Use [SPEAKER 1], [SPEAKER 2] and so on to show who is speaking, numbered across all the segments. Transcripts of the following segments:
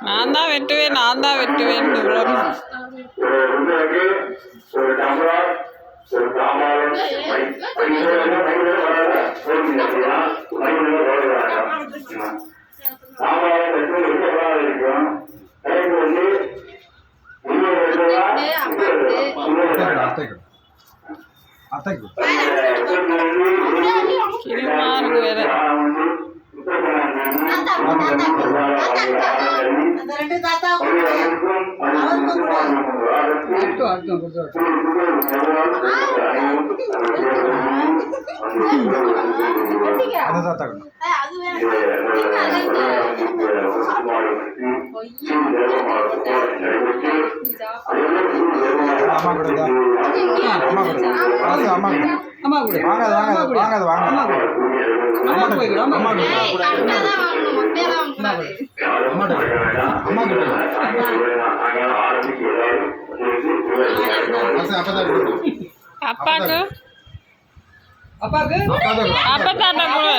[SPEAKER 1] நான் தான் வெட்டுவேன் அப்பாக்கு அப்பா தாத்தா கூட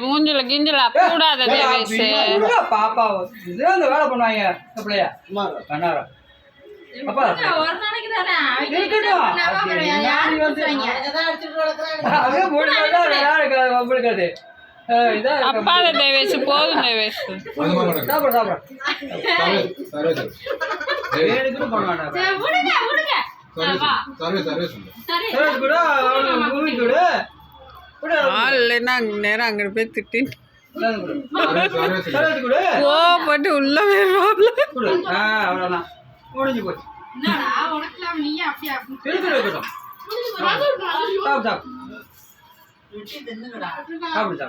[SPEAKER 1] மூஞ்சில கிஞ்சில கூடாத
[SPEAKER 2] பாப்பா வேலை பண்ணுவாங்க
[SPEAKER 1] அப்பாத தேவேஷ் போதும் தேவேஷ் ஆள் இல்லைன்னா நேரம் அங்கிட்டு போய் திட்டி போட்டு உள்ள
[SPEAKER 2] அவ்வளோதான் முடிஞ்சு போச்சு சாப்பிடு